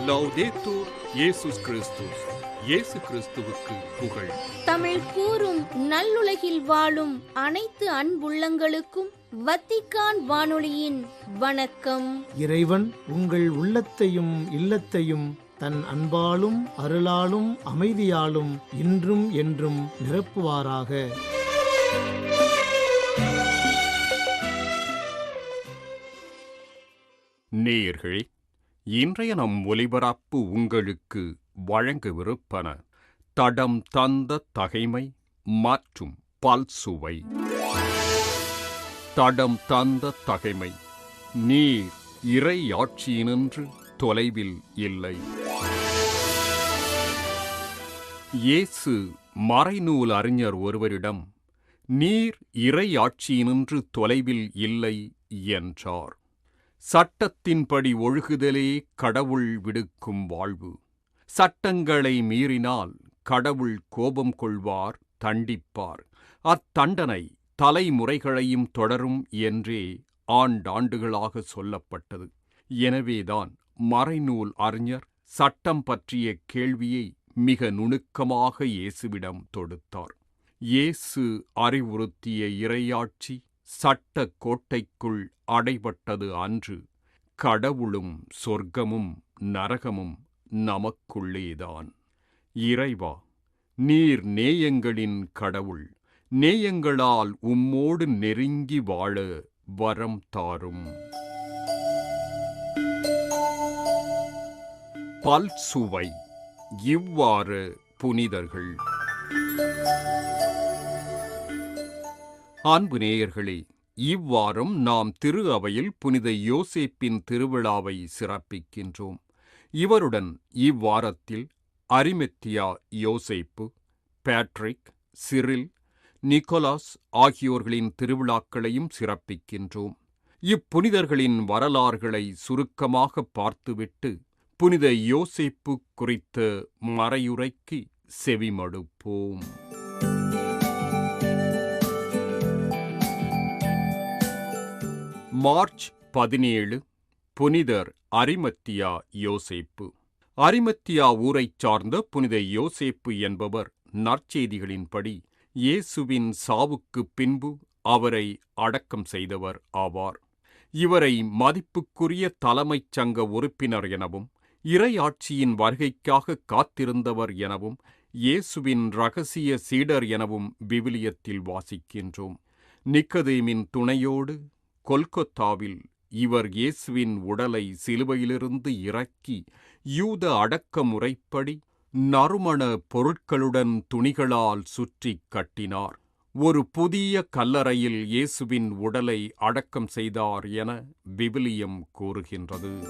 லௌதேத்தூர் இயேசுஸ் கிறிஸ்துஸ். இயேசு கிறிஸ்துவுக்கு புகழ். தமிழ் கூறும் நல்லுலகில் வாழும் அனைத்து அன்புள்ளங்களுக்கும் வத்திக்கான் வானொலியின் வணக்கம். இறைவன் உங்கள் உள்ளத்தையும் இல்லத்தையும் தன் அன்பாலும் அருளாலும் அமைதியாலும் இன்றும் என்றும் நிரப்புவாராக. நேயர்களே, இன்றைய நம் ஒலிபரப்பு உங்களுக்கு வழங்கவிருப்பன தடம் தந்த தகைமை மற்றும் பல்சுவை. தடம் தந்த தகைமை. நீர் இறையாட்சியினின்று தொலைவில் இல்லை. இயேசு மறைநூல் அறிஞர் ஒருவரிடம் நீர் இறையாட்சியினின்று தொலைவில் இல்லை என்றார். சட்டத்தின்படி ஒழுகுதலே கடவுள் விடுக்கும் வாழ்வு. சட்டங்களை மீறினால் கடவுள் கோபம் கொள்வார், தண்டிப்பார். அத்தண்டனை தலைமுறைகளையும் தொடரும் என்றே ஆண்டாண்டுகளாக சொல்லப்பட்டது. எனவேதான் மறைநூல் அறிஞர் சட்டம் பற்றிய கேள்வியை மிக நுணுக்கமாக இயேசுவிடம் தொடுத்தார். இயேசு அறிவுறுத்திய இறையாட்சி சட்ட கோட்டைக்குள் அடைபட்டது அன்று. கடவுளும் சொர்க்கமும் நரகமும் நமக்குள்ளேதான். இறைவா, நீர் நேயங்களின் கடவுள். நேயங்களால் உம்மோடு நெருங்கி வாழ வரம் தாரும். பல்சுவை. இவ்வாறு புனிதர்கள். அன்பு நேயர்களே, இவ்வாரம் நாம் திரு அவையில் புனித யோசேப்பின் திருவிழாவை சிறப்பிக்கின்றோம். இவருடன் இவ்வாரத்தில் அரிமத்தியா யோசேப்பு, பேட்ரிக், சிரில், நிக்கோலாஸ் ஆகியோர்களின் திருவிழாக்களையும் சிறப்பிக்கின்றோம். இப்புனிதர்களின் வரலாறுகளை சுருக்கமாக பார்த்துவிட்டு புனித யோசேப்பு குறித்த மறையுரைக்கு செவிமடுப்போம். மார்ச் 17. புனிதர் அரிமத்தியா யோசேப்பு. அரிமத்தியா ஊரைச் சார்ந்த புனித யோசேப்பு என்பவர் நற்செய்திகளின்படி இயேசுவின் சாவுக்குப் பின்பு அவரை அடக்கம் செய்தவர் ஆவார். இவரை மதிப்புக்குரிய தலைமைச் சங்க உறுப்பினர் எனவும் இறையாட்சியின் வருகைக்காக காத்திருந்தவர் எனவும் இயேசுவின் இரகசிய சீடர் எனவும் விவிலியத்தில் வாசிக்கின்றோம். நிக்கதேமின் துணையோடு கொல்கொத்தாவில் இவர் இயேசுவின் உடலை சிலுவையிலிருந்து இறக்கி யூத அடக்க முறைப்படி நறுமண பொருட்களுடன் துணிகளால் சுற்றிக் கட்டினார். ஒரு புதிய கல்லறையில் இயேசுவின் உடலை அடக்கம் செய்தார் என விவிலியம் கூறுகின்றது.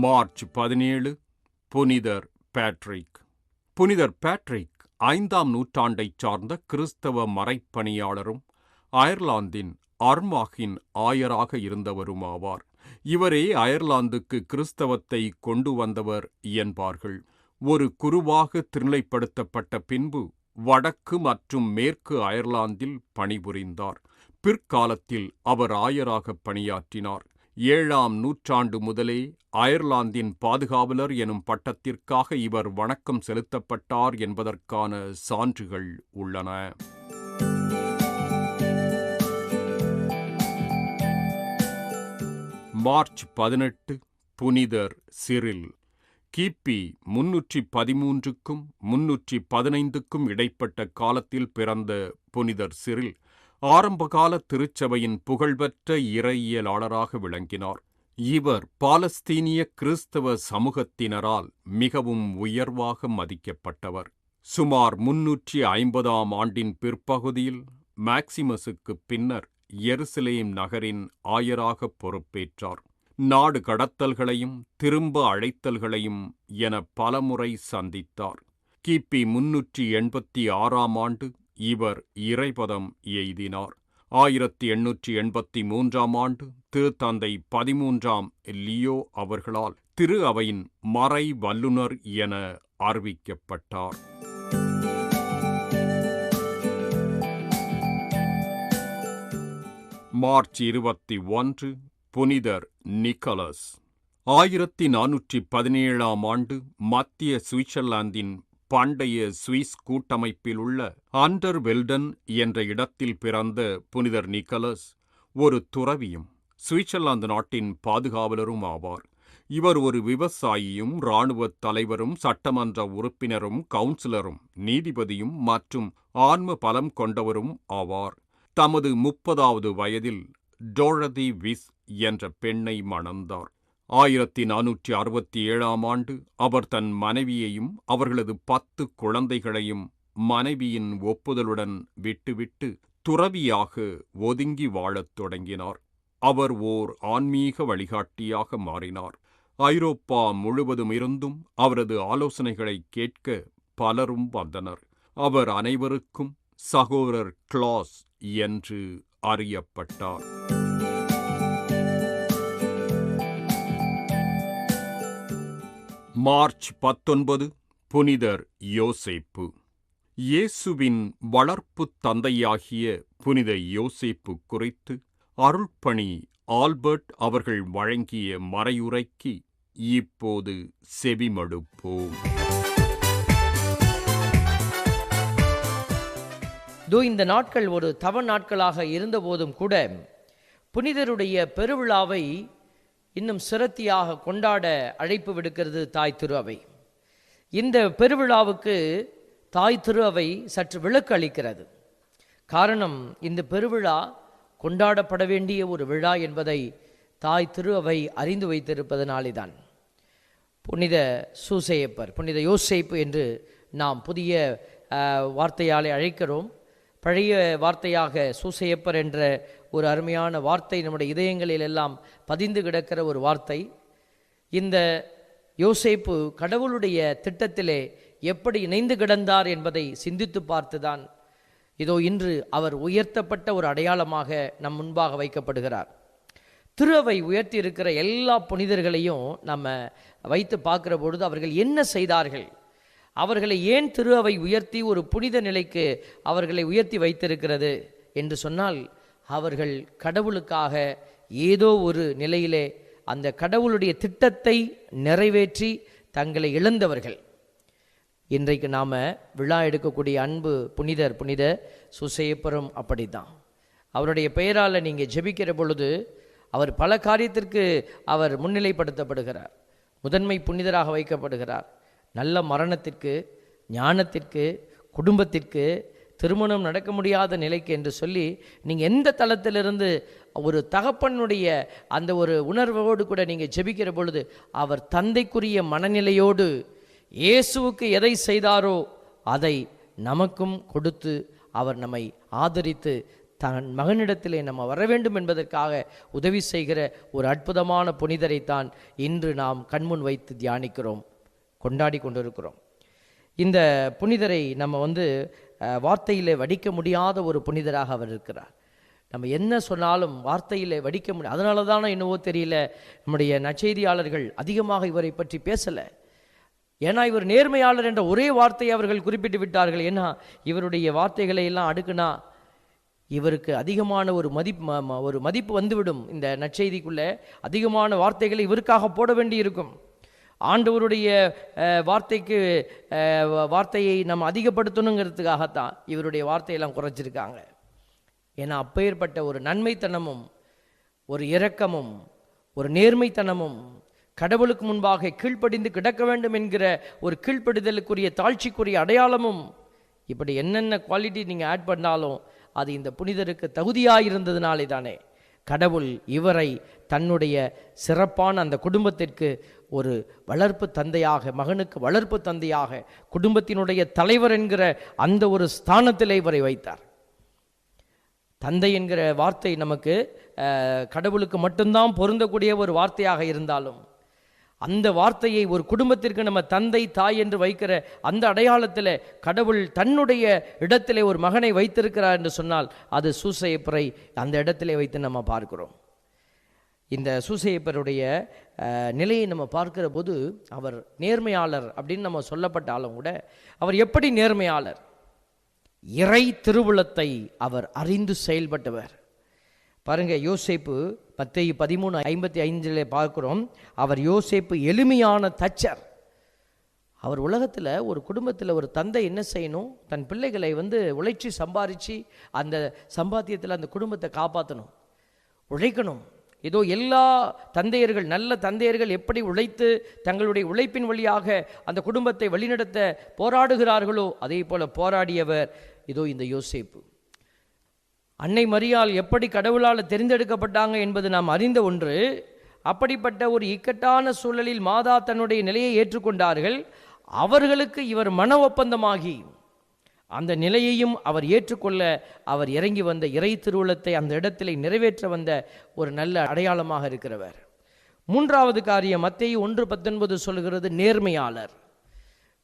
மார்ச் 17. புனிதர் பேட்ரிக். புனிதர் பேட்ரிக் 5ஆம் நூற்றாண்டைச் சார்ந்த கிறிஸ்தவ மறைப்பணியாளரும் அயர்லாந்தின் அர்மாகின் ஆயராக இருந்தவருமாவார். இவரே அயர்லாந்துக்கு கிறிஸ்தவத்தை கொண்டு வந்தவர் என்பார்கள். ஒரு குருவாக திருநிலைப்படுத்தப்பட்ட பின்பு வடக்கு மற்றும் மேற்கு அயர்லாந்தில் பணிபுரிந்தார். பிற்காலத்தில் அவர் ஆயராக பணியாற்றினார். 7ஆம் நூற்றாண்டு முதலே அயர்லாந்தின் பாதுகாவலர் எனும் பட்டத்திற்காக இவர் வணக்கம் செலுத்தப்பட்டார் என்பதற்கான சான்றுகள் உள்ளன. மார்ச் 18. புனிதர் சிரில். கிபி 313க்கும் 315க்கும் இடைப்பட்ட காலத்தில் பிறந்த புனிதர் சிரில் ஆரம்பகால திருச்சபையின் புகழ்பெற்ற இறையியலாளராக விளங்கினார். இவர் பாலஸ்தீனிய கிறிஸ்தவ சமூகத்தினரால் மிகவும் உயர்வாக மதிக்கப்பட்டவர். சுமார் 350ஆம் ஆண்டின் பிற்பகுதியில் மேக்சிமஸுக்குப் பின்னர் எருசலேம் நகரின் ஆயராக பொறுப்பேற்றார். நாடு கடத்தல்களையும் திரும்ப அழைத்தல்களையும் என பலமுறை சந்தித்தார். கிபி 386ஆம் ஆண்டு இவர் இறைபதம் எய்தினார். 1883ஆம் ஆண்டு திருத்தந்தை 13ஆம் லியோ அவர்களால் திரு அவையின் மறை வல்லுனர் என அறிவிக்கப்பட்டார். மார்ச் 21 புனிதர் நிக்கலஸ். 1417ஆம் ஆண்டு மத்திய சுவிட்சர்லாந்தின் பண்டைய சுவிஸ் கூட்டமைப்பில் உள்ள அண்டர்வெல்டன் என்ற இடத்தில் பிறந்த புனிதர் நிக்கலஸ் ஒரு துறவியும் சுவிட்சர்லாந்து நாட்டின் பாதுகாவலரும் ஆவார். இவர் ஒரு விவசாயியும், இராணுவத் தலைவரும், சட்டமன்ற உறுப்பினரும், கவுன்சிலரும், நீதிபதியும் மற்றும் ஆன்ம பலம் கொண்டவரும் ஆவார். தமது 30வது வயதில் டோரதி விஸ் என்ற பெண்ணை மணந்தார். 1467ஆம் ஆண்டு அவர் தன் மனைவியையும் அவர்களது 10 குழந்தைகளையும் மனைவியின் ஒப்புதலுடன் விட்டுவிட்டு துறவியாக ஒதுங்கி வாழத் தொடங்கினார். அவர் ஓர் ஆன்மீக வழிகாட்டியாக மாறினார். ஐரோப்பா முழுவதும் இருந்தும் அவரது ஆலோசனைகளை கேட்க பலரும் வந்தனர். அவர் அனைவருக்கும் சகோதரர் கிளாஸ் என்று அறியப்பட்டார். மார்ச் 19 புனிதர் யோசேப்பு. இயேசுவின் வளர்ப்புத் தந்தையாகிய புனித யோசேப்பு குறித்து அருள்பணி ஆல்பர்ட் அவர்கள் வழங்கிய மறையுரைக்கு இப்போது செவிமடுப்போம். இந்த நாட்கள் ஒரு தவ நாட்களாக இருந்தபோதும் கூட புனிதருடைய பெருவிழாவை இன்னும் சிரத்தியாக கொண்டாட அழைப்பு விடுக்கிறது தாய் திரு அவை. இந்த பெருவிழாவுக்கு தாய் திரு அவை சற்று விளக்கு அளிக்கிறது. காரணம், இந்த பெருவிழா கொண்டாடப்பட வேண்டிய ஒரு விழா என்பதை தாய் திரு அவை அறிந்து வைத்திருப்பதனாலேதான். புனித சூசையப்பர், புனித யோசேப்பு என்று நாம் புதிய வார்த்தையாலே அழைக்கிறோம். பழைய வார்த்தையாக சூசையப்பர் என்ற ஒரு அருமையான வார்த்தை நம்முடைய இதயங்களில் எல்லாம் பதிந்து கிடக்கிற ஒரு வார்த்தை. இந்த யோசேப்பு கடவுளுடைய திட்டத்திலே எப்படி இணைந்து கிடந்தார் என்பதை சிந்தித்து பார்த்துதான் இதோ இன்று அவர் உயர்த்தப்பட்ட ஒரு அடையாளமாக நம் முன்பாக வைக்கப்படுகிறார். திரு அவை உயர்த்தி இருக்கிற எல்லா புனிதர்களையும் நம்ம வைத்து பார்க்கிற பொழுது அவர்கள் என்ன செய்தார்கள், அவர்களை ஏன் திரு அவை உயர்த்தி ஒரு புனித நிலைக்கு அவர்களை உயர்த்தி வைத்திருக்கிறது என்று சொன்னால், அவர்கள் கடவுளுக்காக ஏதோ ஒரு நிலையிலே அந்த கடவுளுடைய திட்டத்தை நிறைவேற்றி தங்களை இழந்தவர்கள். இன்றைக்கு நாம் விழா எடுக்கக்கூடிய அன்பு புனிதர் புனித சூசையப்பரும் அப்படித்தான். அவருடைய பெயரால் நீங்கள் ஜெபிக்கிற பொழுது அவர் பல காரியத்திற்கு அவர் முன்னிலைப்படுத்தப்படுகிறார். முதன்மை புனிதராக வைக்கப்படுகிறார். நல்ல மரணத்திற்கு, ஞானத்திற்கு, குடும்பத்திற்கு, திருமணம் நடக்க முடியாத நிலைக்கு என்று சொல்லி நீங்கள் எந்த தளத்திலிருந்து ஒரு தகப்பனுடைய அந்த ஒரு உணர்வோடு கூட நீங்கள் ஜெபிக்கிற பொழுது அவர் தந்தைக்குரிய மனநிலையோடு இயேசுவுக்கு எதை செய்தாரோ அதை நமக்கும் கொடுத்து அவர் நம்மை ஆதரித்து தன் மகனிடத்திலே நம்ம வர வேண்டும் என்பதற்காக உதவி செய்கிற ஒரு அற்புதமான புனிதரைத்தான் இன்று நாம் கண்முன் வைத்து தியானிக்கிறோம், கொண்டாடி கொண்டிருக்கிறோம். இந்த புனிதரை நம்ம வார்த்தையிலே வடிக்க முடியாத ஒரு புனிதராக அவர் இருக்கிறார். நம்ம என்ன சொன்னாலும் வார்த்தையிலே வடிக்க முடியும். அதனால தானே என்னவோ தெரியல நம்முடைய நற்செய்தியாளர்கள் அதிகமாக இவரை பற்றி பேசலை. ஏன்னா இவர் நேர்மையாளர் என்ற ஒரே வார்த்தையை அவர்கள் குறிப்பிட்டு விட்டார்கள். ஏன்னா இவருடைய வார்த்தைகளை எல்லாம் அடுக்குனா இவருக்கு அதிகமான ஒரு மதிப்பு வந்துவிடும். இந்த நற்செய்திக்குள்ளே அதிகமான வார்த்தைகளை இவருக்காக போட வேண்டி இருக்கும். ஆண்டவருடைய வார்த்தையை நம்ம அதிகப்படுத்தணுங்கிறதுக்காகத்தான் இவருடைய வார்த்தையெல்லாம் குறைச்சிருக்காங்க. ஏன்னா அப்பேற்பட்ட ஒரு நன்மைத்தனமும் ஒரு இரக்கமும் ஒரு நேர்மைத்தனமும் கடவுளுக்கு முன்பாக கீழ்ப்படிந்து கிடக்க வேண்டும் என்கிற ஒரு கீழ்ப்படிதலுக்குரிய தாழ்ச்சிக்குரிய அடையாளமும், இப்படி என்னென்ன குவாலிட்டி நீங்கள் ஆட் பண்ணாலும் அது இந்த புனிதருக்கு தகுதியாக இருந்ததுனாலே தானே கடவுள் இவரை தன்னுடைய சிறப்பான அந்த குடும்பத்திற்கு ஒரு வளர்ப்பு தந்தையாக, மகனுக்கு வளர்ப்பு தந்தையாக, குடும்பத்தினுடைய தலைவர் என்கிற அந்த ஒரு ஸ்தானத்தில் இவரை வைத்தார். தந்தை என்கிற வார்த்தை நமக்கு கடவுளுக்கு மட்டும்தான் பொருந்தக்கூடிய ஒரு வார்த்தையாக இருந்தாலும் அந்த வார்த்தையை ஒரு குடும்பத்திற்கு நம்ம தந்தை தாய் என்று வைக்கிற அந்த அடையாளத்தில் கடவுள் தன்னுடைய இடத்திலே ஒரு மகனை வைத்திருக்கிறார் என்று சொன்னால் அது சூசையப்பரை அந்த இடத்திலே வைத்து நம்ம பார்க்கிறோம். இந்த சூசையப்பருடைய நிலையை நம்ம பார்க்கிற போது அவர் நேர்மையாளர் அப்படின்னு நம்ம சொல்லப்பட்டாலும் கூட அவர் எப்படி நேர்மையாளர், இறை திருவுளத்தை அவர் அறிந்து செயல்பட்டவர். பாருங்க, யோசேப்பு மத்தேயு 13:55 பார்க்கிறோம். அவர் யோசேப்பு எளிமையான தச்சர். அவர் உலகத்தில் ஒரு குடும்பத்தில் ஒரு தந்தை என்ன செய்யணும்? தன் பிள்ளைகளை உழைச்சி சம்பாரித்து அந்த சம்பாத்தியத்தில் அந்த குடும்பத்தை காப்பாற்றணும், உழைக்கணும். ஏதோ எல்லா தந்தையர்கள், நல்ல தந்தையர்கள் எப்படி உழைத்து தங்களுடைய உழைப்பின் வழியாக அந்த குடும்பத்தை வழிநடத்த போராடுகிறார்களோ அதே போல போராடியவர் இதோ இந்த யோசேப்பு. அன்னை மரியாள் எப்படி கடவுளால் தெரிந்தெடுக்கப்பட்டாங்க என்பது நாம் அறிந்த ஒன்று. அப்படிப்பட்ட ஒரு இக்கட்டான சூழலில் மாதா தன்னுடைய நிலையை ஏற்றுக்கொண்டார்கள். அவர்களுக்கு இவர் மன ஒப்பந்தமாகி அந்த நிலையையும் அவர் ஏற்றுக்கொள்ள அவர் இறங்கி வந்த இறை திருவுளத்தை அந்த இடத்திலே நிறைவேற்ற வந்த ஒரு நல்ல அடையாளமாக இருக்கிறவர். மூன்றாவது காரியம் மத்தேயு 1:19 சொல்கிறது, நேர்மையாளர்.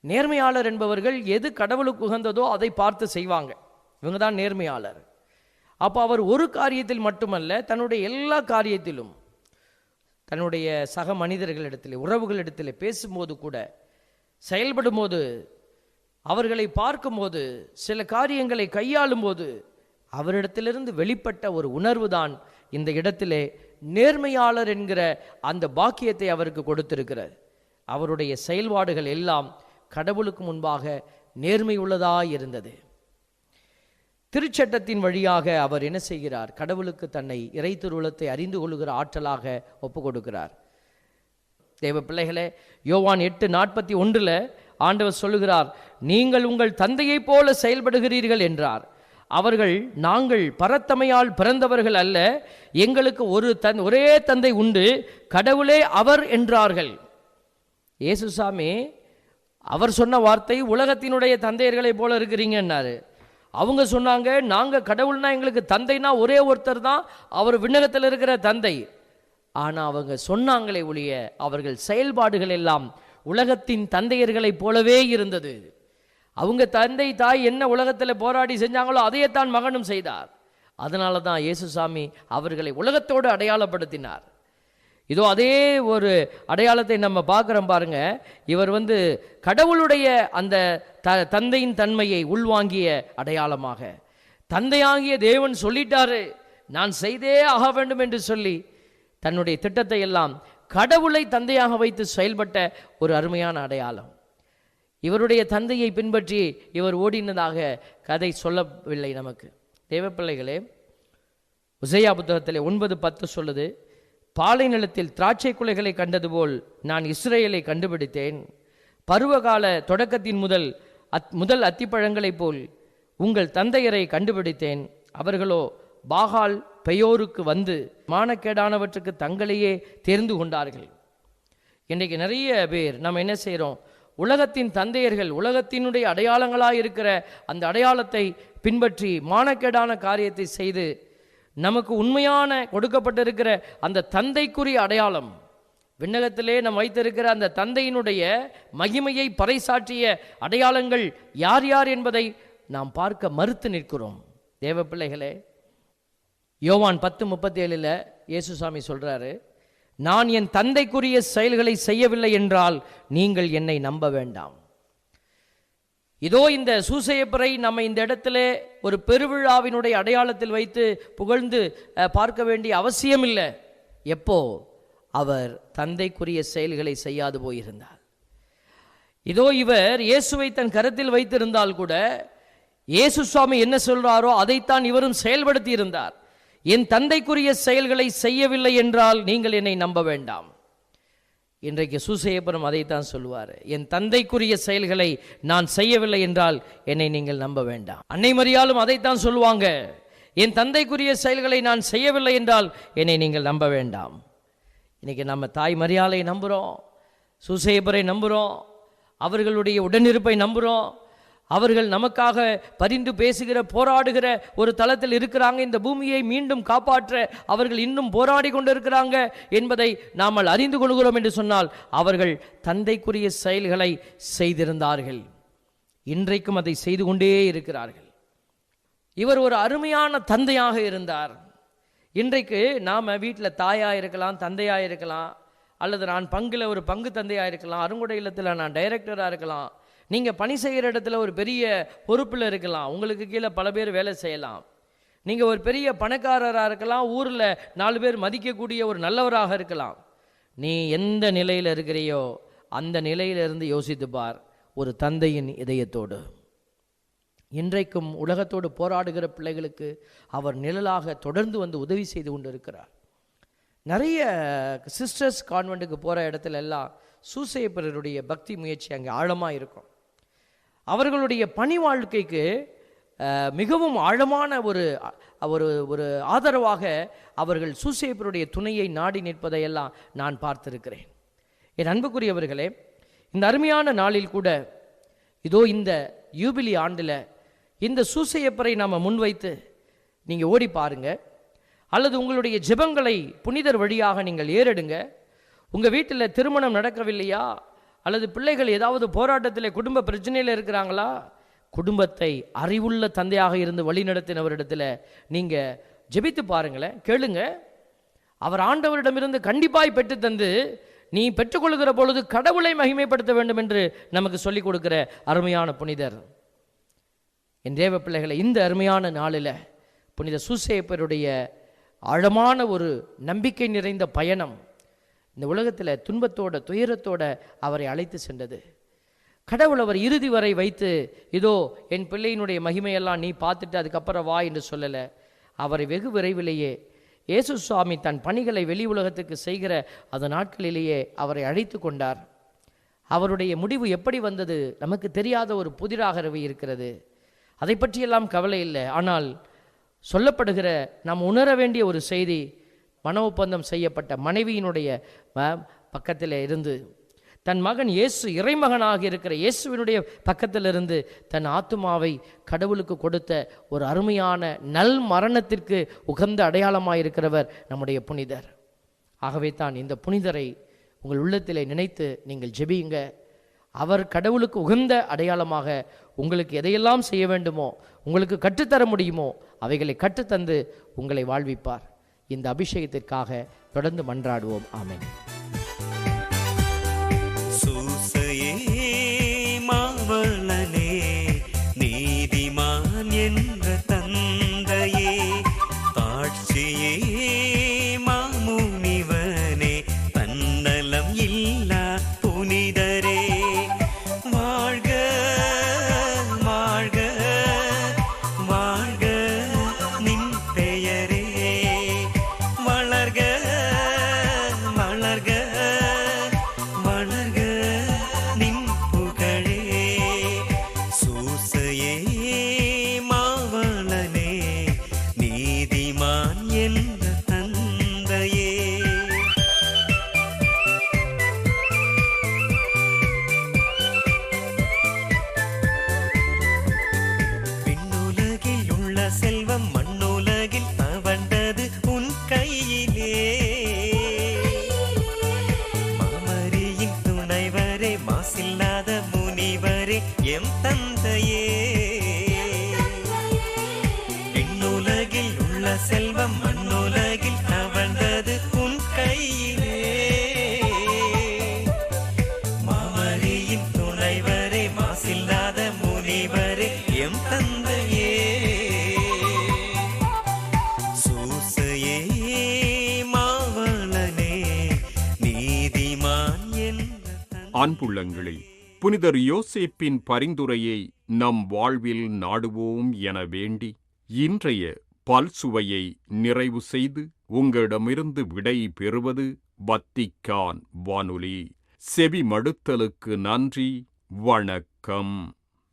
நேர்மையாளர் என்பவர்கள் எது கடவுளுக்கு உகந்ததோ அதை பார்த்து செய்வாங்க. இவங்க தான் நேர்மையாளர். அப்போ அவர் ஒரு காரியத்தில் மட்டுமல்ல, தன்னுடைய எல்லா காரியத்திலும் தன்னுடைய சக மனிதர்களிடத்தில், உறவுகளிடத்தில் பேசும்போது கூட, செயல்படும் போது, அவர்களை பார்க்கும்போது, சில காரியங்களை கையாளும் போது அவரிடத்திலிருந்து வெளிப்பட்ட ஒரு உணர்வு தான் இந்த இடத்திலே நேர்மையாளர் என்கிற அந்த பாக்கியத்தை அவருக்கு கொடுத்திருக்கிறார். அவருடைய செயல்பாடுகள் எல்லாம் கடவுளுக்கு முன்பாக நேர்மை உள்ளதாய் இருந்தது. திருச்சட்டத்தின் வழியாக அவர் என்ன செய்கிறார்? கடவுளுக்கு தன்னை இறை திருவுளத்தை அறிந்து கொள்ளுகிற ஆற்றலாக ஒப்பு கொடுக்கிறார். தேவ பிள்ளைகளே, யோவான் 8:41 ஆண்டவர் சொல்லுகிறார், நீங்கள் உங்கள் தந்தையைப் போல செயல்படுகிறீர்கள் என்றார். அவர்கள், நாங்கள் பரத்தமையால் பிறந்தவர்கள் அல்ல, எங்களுக்கு ஒரே தந்தை உண்டு, கடவுளே அவர் என்றார்கள். இயேசுசாமி அவர் சொன்ன வார்த்தை, உலகத்தினுடைய தந்தையர்களைப் போல இருக்கிறீங்கன்னாரு. அவங்க சொன்னாங்க, நாங்கள் கடவுள்னா எங்களுக்கு தந்தைனா ஒரே ஒருத்தர் தான், அவர் விண்ணகத்தில் இருக்கிற தந்தை. ஆனால் அவங்க சொன்னாங்களே ஒழிய அவர்கள் செயல்பாடுகள் எல்லாம் உலகத்தின் தந்தையர்களைப் போலவே இருந்தது. அவங்க தந்தை தாய் என்ன உலகத்தில் போராடி செஞ்சாங்களோ அதையே தான் மகனும் செய்தார். அதனால தான் இயேசுசாமி அவர்களை உலகத்தோடு அடையாளப்படுத்தினார். இதோ அதே ஒரு அடையாளத்தை நம்ம பார்க்குறோம் பாருங்க. இவர் கடவுளுடைய அந்த தந்தையின் தன்மையை உள்வாங்கிய அடையாளமாக, தந்தையாகிய தேவன் சொல்லிட்டாரு நான் செய்தே ஆக வேண்டும் என்று சொல்லி தன்னுடைய திட்டத்தை எல்லாம் கடவுளை தந்தையாக வைத்து செயல்பட்ட ஒரு அருமையான அடையாளம். இவருடைய தந்தையை பின்பற்றி இவர் ஓடினதாக கதை சொல்லவில்லை நமக்கு. தேவப்பிள்ளைகளே, உசையா புத்தகத்திலே 9:10 சொல்லுது, பாலை நிலத்தில் திராட்சை குலைகளை கண்டது போல் நான் இஸ்ரேலை கண்டுபிடித்தேன். பருவகால தொடக்கத்தின் முதல் அத்திப்பழங்களைப் போல் உங்கள் தந்தையரை கண்டுபிடித்தேன். அவர்களோ பாகால் பெயோருக்கு மானக்கேடானவற்றுக்கு தங்களையே தேர்ந்து கொண்டார்கள். இன்றைக்கு நிறைய பேர் நம்ம என்ன செய்கிறோம்? உலகத்தின் தந்தையர்கள், உலகத்தினுடைய அடையாளங்களாக இருக்கிற அந்த அடையாளத்தை பின்பற்றி மானக்கேடான காரியத்தை செய்து நமக்கு உண்மையான கொடுக்கப்பட்டிருக்கிற அந்த தந்தைக்குரிய அடையாளம், விண்ணகத்திலே நாம் வைத்திருக்கிற அந்த தந்தையினுடைய மகிமையை பறைசாற்றிய அடையாளங்கள் யார் யார் என்பதை நாம் பார்க்க மறுத்து நிற்கிறோம். தேவ பிள்ளைகளே, யோவான் 10:37 இயேசுசாமி சொல்றாரு, நான் என் தந்தைக்குரிய செயல்களை செய்யவில்லை என்றால் நீங்கள் என்னை நம்ப வேண்டாம். இதோ இந்த சூசையப்பரை நம்ம இந்த இடத்துல ஒரு பெருவிழாவினுடைய அடையாளத்தில் வைத்து புகழ்ந்து பார்க்க வேண்டிய அவசியம் இல்லை. எப்போ அவர் தந்தைக்குரிய செயல்களை செய்யாது போயிருந்தார். இதோ இவர் இயேசுவை தன் கரத்தில் வைத்திருந்தால் கூட இயேசு சுவாமி என்ன சொல்றாரோ அதைத்தான் இவரும் செயல்படுத்தி இருந்தார். என் தந்தைக்குரிய செயல்களை செய்யவில்லை என்றால் நீங்கள் என்னை நம்ப வேண்டாம். இன்றைக்கு சூசையப்பரும் அதைத்தான் சொல்லுவார், என் தந்தைக்குரிய செயல்களை நான் செய்யவில்லை என்றால் என்னை நீங்கள் நம்ப வேண்டாம். அன்னை மரியாளும் அதைத்தான் சொல்லுவாங்க, என் தந்தைக்குரிய செயல்களை நான் செய்யவில்லை என்றால் என்னை நீங்கள் நம்ப வேண்டாம். இன்னைக்கு நம்ம தாய் மரியாளை நம்புகிறோம், சூசையப்பரை நம்புகிறோம், அவர்களுடைய உடனிருப்பை நம்புகிறோம். அவர்கள் நமக்காக பரிந்து பேசுகிற, போராடுகிற ஒரு தளத்தில் இருக்கிறாங்க. இந்த பூமியை மீண்டும் காப்பாற்ற அவர்கள் இன்னும் போராடி கொண்டிருக்கிறாங்க என்பதை நாம் அறிந்து கொள்கிறோம் என்று சொன்னால் அவர்கள் தந்தைக்குரிய செயல்களை செய்திருந்தார்கள். இன்றைக்கும் அதை செய்து கொண்டே இருக்கிறார்கள். இவர் ஒரு அருமையான தந்தையாக இருந்தார். இன்றைக்கு நாம் வீட்டில் தாயாக இருக்கலாம், தந்தையாக இருக்கலாம், அல்லது நான் பங்கில் ஒரு பங்கு தந்தையாக இருக்கலாம், அருங்குடை இல்லத்தில் நான் டைரக்டராக இருக்கலாம், நீங்கள் பணி செய்கிற இடத்துல ஒரு பெரிய பொறுப்பில் இருக்கலாம், உங்களுக்கு கீழே பல பேர் வேலை செய்யலாம். நீங்கள் ஒரு பெரிய பணக்காரராக இருக்கலாம், ஊரில் 4 பேர் மதிக்கக்கூடிய ஒரு நல்லவராக இருக்கலாம். நீ எந்த நிலையில் இருக்கிறியோ அந்த நிலையிலிருந்து யோசித்து பார், ஒரு தந்தையின் இதயத்தோடு. இன்றைக்கும் உலகத்தோடு போராடுகிற பிள்ளைகளுக்கு அவர் நிழலாக தொடர்ந்து வந்து உதவி செய்து கொண்டு இருக்கிறார். நிறைய சிஸ்டர்ஸ் கான்வெண்ட்டுக்கு போகிற இடத்துல எல்லாம் சூசையப்பருடைய பக்தி முயற்சி அங்கே ஆழமாக இருக்கும். அவர்களுடைய பணி வாழ்க்கைக்கு மிகவும் ஆழமான ஒரு ஒரு ஒரு ஆதரவாக அவர்கள் சூசையப்பருடைய துணையை நாடி நிற்பதையெல்லாம் நான் பார்த்திருக்கிறேன். என் அன்புக்குரியவர்களே, இந்த அருமையான நாளில் கூட இதோ இந்த யூபிலி ஆண்டில் இந்த சூசையப்பரை நாம் முன்வைத்து நீங்கள் ஓடி பாருங்க, அல்லது உங்களுடைய ஜெபங்களை புனிதர் வழியாக நீங்கள் ஏறெடுங்க. உங்கள் வீட்டில் திருமணம் நடக்கவில்லையா, அல்லது பிள்ளைகள் ஏதாவது போராட்டத்தில் குடும்ப பிரச்சனையில் இருக்கிறாங்களா, குடும்பத்தை அறிவுள்ள தந்தையாக இருந்து வழிநடத்தினவரிடத்தில் நீங்கள் ஜெபித்து பாருங்களேன், கேளுங்க. அவர் ஆண்டவரிடமிருந்து கண்டிப்பாய் பெற்று தந்து நீ பெற்றுக்கொள்கிற பொழுது கடவுளை மகிமைப்படுத்த வேண்டும் என்று நமக்கு சொல்லிக் கொடுக்கிற அருமையான புனிதர். என் தேவ பிள்ளைகளை, இந்த அருமையான நாளில் புனித சூசையப்பருடைய ஆழமான ஒரு நம்பிக்கை நிறைந்த பயணம் இந்த உலகத்தில் துன்பத்தோட துயரத்தோட அவரை அழைத்து சென்றது. கடவுள் அவர் இறுதி வரை வைத்து இதோ என் பிள்ளையினுடைய மகிமையெல்லாம் நீ பார்த்துட்டு அதுக்கப்புறம் வா என்று சொல்லலை. அவரை வெகு விரைவிலேயே இயேசு சுவாமி தன் பணிகளை வெளி உலகத்துக்கு செய்கிற அந்த நாட்களிலேயே அவரை அழைத்து கொண்டார். அவருடைய முடிவு எப்படி வந்தது நமக்கு தெரியாத ஒரு புதிராகவே இருக்கிறது. அதை பற்றியெல்லாம் கவலை இல்லை. ஆனால் சொல்லப்படுகிற நாம் உணர வேண்டிய ஒரு செய்தி, மன ஒப்பந்தம் செய்யப்பட்ட மனைவியினுடைய பக்கத்தில் இருந்து தன் மகன் இயேசு இறைமகனாக இருக்கிற இயேசுவினுடைய பக்கத்திலிருந்து தன் ஆத்துமாவை கடவுளுக்கு கொடுத்த ஒரு அருமையான நல் மரணத்திற்கு உகந்த அடையாளமாக இருக்கிறவர் நம்முடைய புனிதர். ஆகவே தான் இந்த புனிதரை உங்கள் உள்ளத்திலே நினைத்து நீங்கள் ஜெபியுங்க. அவர் கடவுளுக்கு உகந்த அடையாளமாக உங்களுக்கு எதையெல்லாம் செய்ய வேண்டுமோ, உங்களுக்கு கற்றுத்தர முடியுமோ அவைகளை கற்றுத்தந்து உங்களை வாழ்விப்பார். இந்த அபிஷேகத்திற்காக தொடர்ந்து மன்றாடுவோம். ஆமென். மாவளனே, நீதிமான் என்ற தந்தையே, தாட்சியே மாமுனிவனே, தன்னலம் இல்லா புனிதரே, வாழ்க வாழ்க வாழ்க நின் பெயரே, வளர்க வளர்க வளர்க நின் புகழே, சூசையே மாவளனே, நீதிமான் என்ற தந்தையே. விண்ணுலகில் உள்ள செல்வம் மண்ணுலகில் தவழ்ந்தது உன் கையிலே, மாமரியின் துணைவரே, மாசில்லாத முனிவரே, எம் தந்தையே. விண்ணுலகில் உள்ள செல்வம் மண்ணுலகில் தவழ்ந்தது உன் கையிலே, மாமரியின் துணைவரே, மாசில்லாத முனிவரே, எம் தந்தையே. சூசையே மாவளனே, நீதிமான் என்ற அன்புள்ளங்களே, புனிதர் யோசேப்பின் பரிந்துரையை நம் வாழ்வில் நாடுவோம் என வேண்டி இன்றைய பல்சுவையை நிறைவு செய்து உங்களிடமிருந்து விடை பெறுவது வத்திக்கான் வானொலி. செவி மடுத்தலுக்கு நன்றி. வணக்கம்.